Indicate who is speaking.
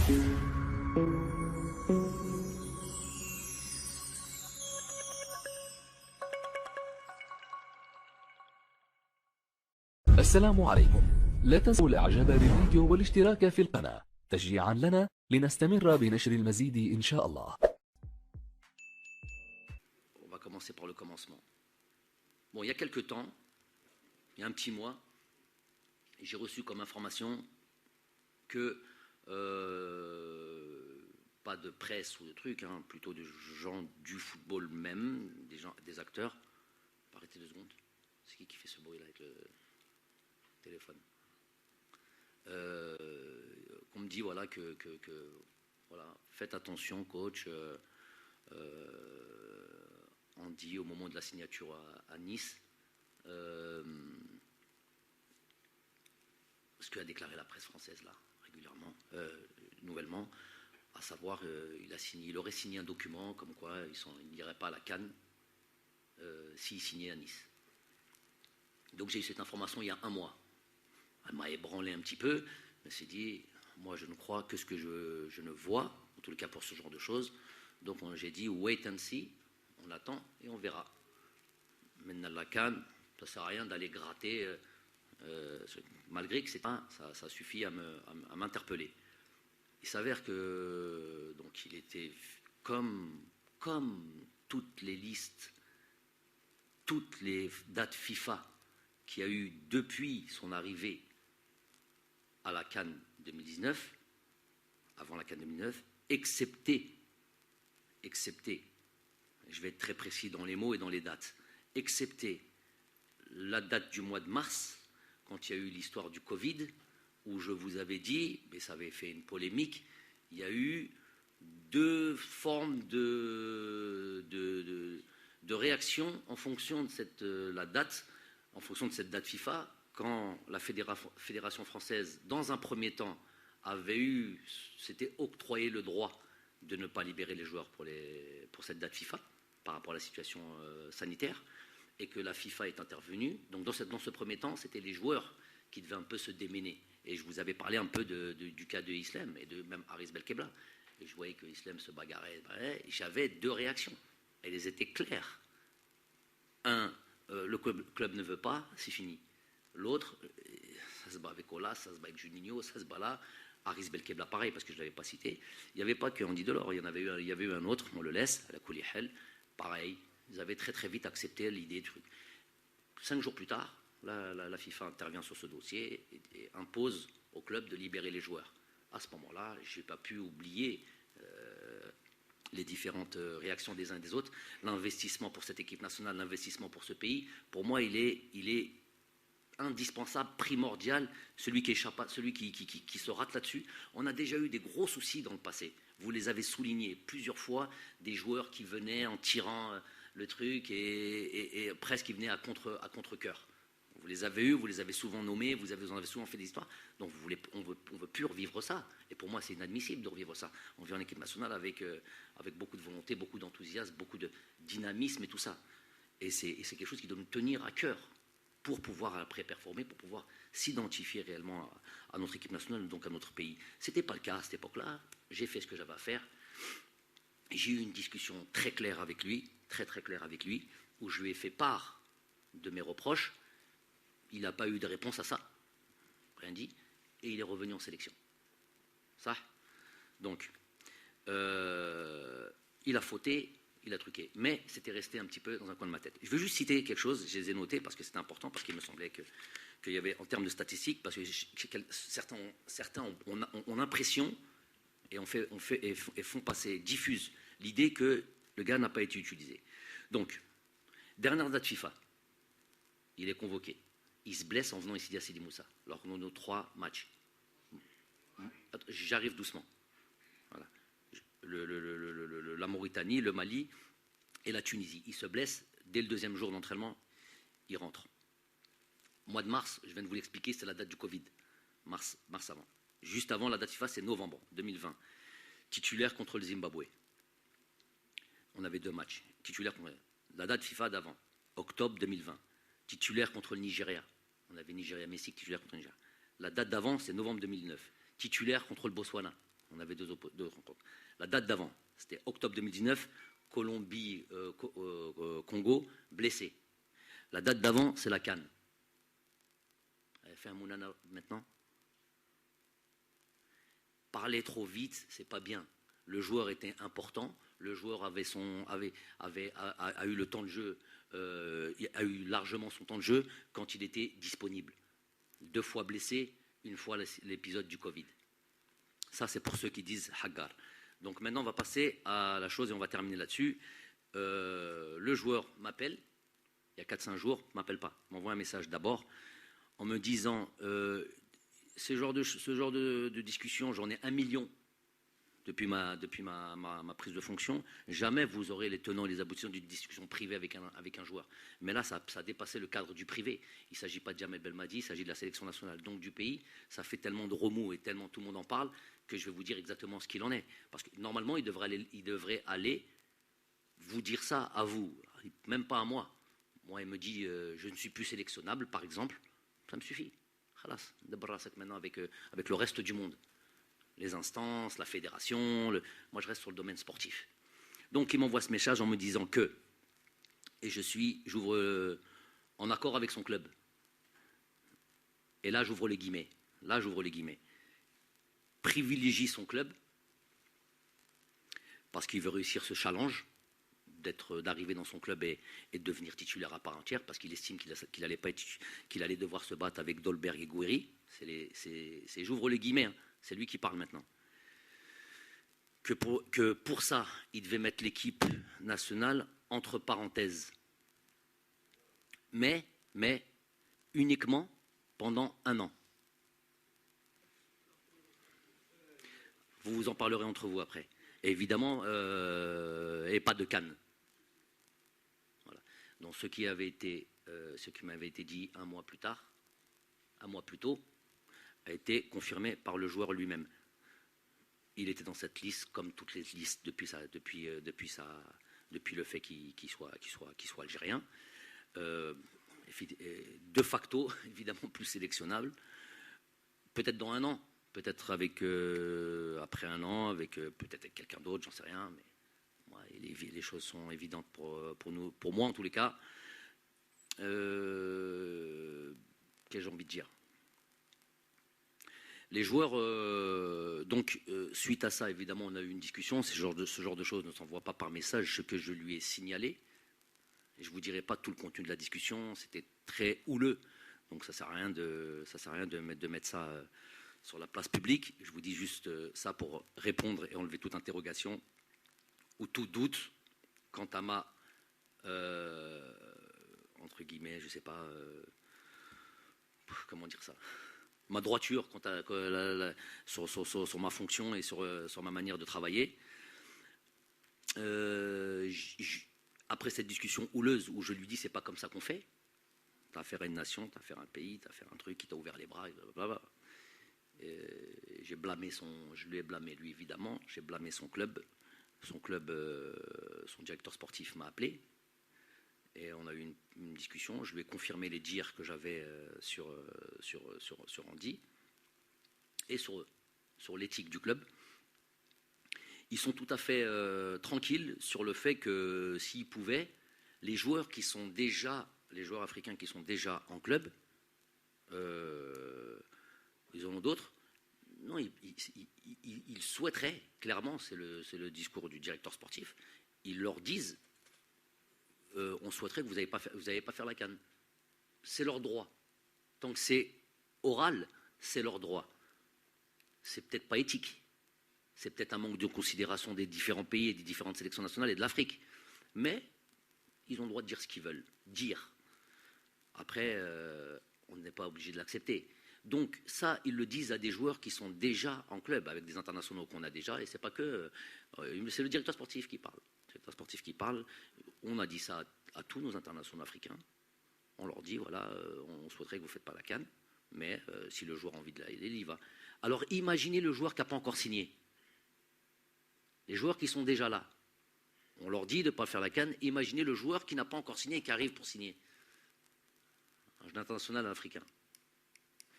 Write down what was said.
Speaker 1: السلام عليكم. لا تنسوا الاعجاب بالفيديو والاشتراك في القناة تشجيعا لنا لنستمر بنشر المزيد إن شاء الله.
Speaker 2: On va commencer par le commencement. Bon, il y a quelques temps, il y a un petit mois, j'ai reçu comme information que pas de presse ou de trucs, hein, plutôt de gens du football même, des acteurs. Arrêtez 2 secondes. C'est qui fait ce bruit là avec le téléphone? On me dit voilà que voilà, faites attention, coach. On dit au moment de la signature à Nice, ce qu'a déclaré la presse française là régulièrement, nouvellement, à savoir il aurait signé un document comme quoi il n'irait pas à la CAN s'il signait à Nice. Donc j'ai eu cette information il y a un mois. Elle m'a ébranlé un petit peu. Je me suis dit, moi je ne crois que ce que je ne vois, en tout cas pour ce genre de choses. Donc j'ai dit wait and see, on attend et on verra. Maintenant la CAN, ça ne sert à rien d'aller gratter, malgré que c'est pas, ça suffit à m'interpeller. Il s'avère que donc il était comme toutes les listes, toutes les dates FIFA qu'il y a eu depuis son arrivée à la CAN 2019, avant la CAN 2009, excepté, je vais être très précis dans les mots et dans les dates, excepté la date du mois de mars, quand il y a eu l'histoire du Covid, où je vous avais dit, mais ça avait fait une polémique, il y a eu 2 formes de réaction en fonction de la date, en fonction de cette date FIFA, quand la Fédération française, dans un premier temps, s'était octroyé le droit de ne pas libérer les joueurs pour cette date FIFA, par rapport à la situation sanitaire, et que la FIFA est intervenue. Donc dans ce premier temps, c'était les joueurs qui devaient un peu se démener. Et je vous avais parlé un peu du cas de Islem et de même Aris Belkebla. Et je voyais que Islem se bagarrait. Et j'avais 2 réactions. Elles étaient claires. Un, le club ne veut pas, c'est fini. L'autre, ça se bat avec Olas, ça se bat avec Juninho, ça se bat là. Aris Belkebla, pareil, parce que je ne l'avais pas cité. Il n'y avait pas que Andy Delors, il y avait eu un autre, on le laisse, à la Koulihel, pareil. Ils avaient très très vite accepté l'idée du truc. 5 jours plus tard, la FIFA intervient sur ce dossier et impose au club de libérer les joueurs. À ce moment-là, je n'ai pas pu oublier les différentes réactions des uns et des autres. L'investissement pour cette équipe nationale, l'investissement pour ce pays, pour moi, il est indispensable, primordial, celui qui échappe, celui qui se rate là-dessus. On a déjà eu des gros soucis dans le passé. Vous les avez soulignés plusieurs fois, des joueurs qui venaient en tirant le truc et presque ils venaient à contre-cœur. Vous les avez eus, vous les avez souvent nommés, vous en avez souvent fait des histoires. Donc on veut plus revivre ça. Et pour moi, c'est inadmissible de revivre ça. On vit en équipe nationale avec beaucoup de volonté, beaucoup d'enthousiasme, beaucoup de dynamisme et tout ça. Et c'est quelque chose qui doit nous tenir à cœur pour pouvoir après performer, pour pouvoir s'identifier réellement à notre équipe nationale, donc à notre pays. Ce n'était pas le cas à cette époque-là. J'ai fait ce que j'avais à faire. J'ai eu une discussion très claire avec lui, très claire avec lui, où je lui ai fait part de mes reproches. Il n'a pas eu de réponse à ça, rien dit, et il est revenu en sélection. Ça. Donc, il a fauté, il a truqué, mais c'était resté un petit peu dans un coin de ma tête. Je veux juste citer quelque chose, je les ai notés parce que c'était important, parce qu'il me semblait qu'il y avait, en termes de statistiques, parce que certains ont l'impression et font passer, diffusent l'idée que le gars n'a pas été utilisé. Donc, dernière date FIFA, il est convoqué. Il se blesse en venant ici à Sidi Moussa, lors de nos 3 matchs. J'arrive doucement. Voilà. La Mauritanie, le Mali et la Tunisie. Il se blesse, dès le 2e jour d'entraînement, il rentre. Mois de mars, je viens de vous l'expliquer, c'est la date du Covid. Mars avant. Juste avant, la date FIFA, c'est novembre 2020. Titulaire contre le Zimbabwe. On avait 2 matchs. Titulaire contre la date FIFA d'avant, octobre 2020. Titulaire contre le Nigeria. On avait Nigeria-Mexique, titulaire contre le Nigeria. La date d'avant, c'est novembre 2009. Titulaire contre le Botswana. On avait deux rencontres. La date d'avant, c'était octobre 2019, Colombie, Congo, blessé. La date d'avant, c'est la CAN. Elle fait un mounana maintenant. Parler trop vite, c'est pas bien. Le joueur était important, le joueur a eu le temps de jeu, a eu largement son temps de jeu quand il était disponible. 2 fois blessé, 1 fois l'épisode du Covid. Ça, c'est pour ceux qui disent Hagar. Donc maintenant, on va passer à la chose et on va terminer là-dessus. Le joueur m'appelle, il y a 4-5 jours, ne m'appelle pas, m'envoie un message d'abord en me disant ce genre de discussion, j'en ai 1 million depuis ma prise de fonction. Jamais vous aurez les tenants et les aboutissants d'une discussion privée avec un joueur. Mais là, ça a dépassé le cadre du privé. Il ne s'agit pas de Jamel Belmadi, il s'agit de la sélection nationale, donc du pays. Ça fait tellement de remous et tellement tout le monde en parle que je vais vous dire exactement ce qu'il en est. Parce que normalement, il devrait aller vous dire ça à vous, même pas à moi. Moi, il me dit je ne suis plus sélectionnable, par exemple. Ça me suffit. Khalas, maintenant avec le reste du monde. Les instances, la fédération, moi je reste sur le domaine sportif. Donc il m'envoie ce message en me disant que, et j'ouvre en accord avec son club. Et là j'ouvre les guillemets, privilégie son club, parce qu'il veut réussir ce challenge, d'arriver dans son club et de devenir titulaire à part entière, parce qu'il estime qu'il allait devoir se battre avec Dolberg et Gouiri. J'ouvre les guillemets, hein. C'est lui qui parle maintenant. Que pour ça, il devait mettre l'équipe nationale entre parenthèses. Mais uniquement pendant 1 an. Vous vous en parlerez entre vous après. Et évidemment, et pas de Cannes. Voilà. Donc ce qui m'avait été dit 1 mois plus tard, 1 mois plus tôt, a été confirmé par le joueur lui-même. Il était dans cette liste comme toutes les listes depuis le fait qu'il soit algérien. De facto, évidemment plus sélectionnable. Peut-être dans 1 an, peut-être après 1 an, peut-être avec quelqu'un d'autre, j'en sais rien. Mais moi, les choses sont évidentes pour moi en tous les cas. Qu'est-ce que j'ai envie de dire ? Les joueurs, suite à ça, évidemment, on a eu une discussion. Ce genre de choses ne s'envoie pas par message, ce que je lui ai signalé. Et je ne vous dirai pas tout le contenu de la discussion, c'était très houleux. Donc ça ne sert à rien de mettre ça sur la place publique. Je vous dis juste ça pour répondre et enlever toute interrogation ou tout doute quant à ma, entre guillemets, je ne sais pas, comment dire ça, ma droiture sur ma fonction et sur ma manière de travailler. Après cette discussion houleuse où je lui dis c'est pas comme ça qu'on fait, t'as affaire à une nation, t'as affaire à un pays, t'as affaire à un truc qui t'a ouvert les bras, et blablabla. Je lui ai blâmé lui évidemment, j'ai blâmé son club, son directeur sportif m'a appelé et on a eu une discussion. Je lui ai confirmé les dires que j'avais sur Andy et sur l'éthique du club. Ils sont tout à fait tranquilles sur le fait que s'ils pouvaient, les joueurs africains qui sont déjà en club, ils en ont d'autres. Non, ils souhaiteraient, clairement, c'est le discours du directeur sportif, ils leur disent on souhaiterait que vous n'allez pas faire la CAN. C'est leur droit. Tant que c'est oral, c'est leur droit. C'est peut-être pas éthique. C'est peut-être un manque de considération des différents pays et des différentes sélections nationales et de l'Afrique. Mais ils ont le droit de dire ce qu'ils veulent dire. Après, on n'est pas obligé de l'accepter. Donc ça, ils le disent à des joueurs qui sont déjà en club, avec des internationaux qu'on a déjà, et c'est pas que... c'est le directeur sportif qui parle. On a dit ça à tous nos internationaux africains. On leur dit, voilà, on souhaiterait que vous ne faites pas la CAN, mais si le joueur a envie de l'aider, il y va. Alors imaginez le joueur qui n'a pas encore signé. Les joueurs qui sont déjà là. On leur dit de ne pas faire la CAN. Imaginez le joueur qui n'a pas encore signé et qui arrive pour signer. Un jeu international africain.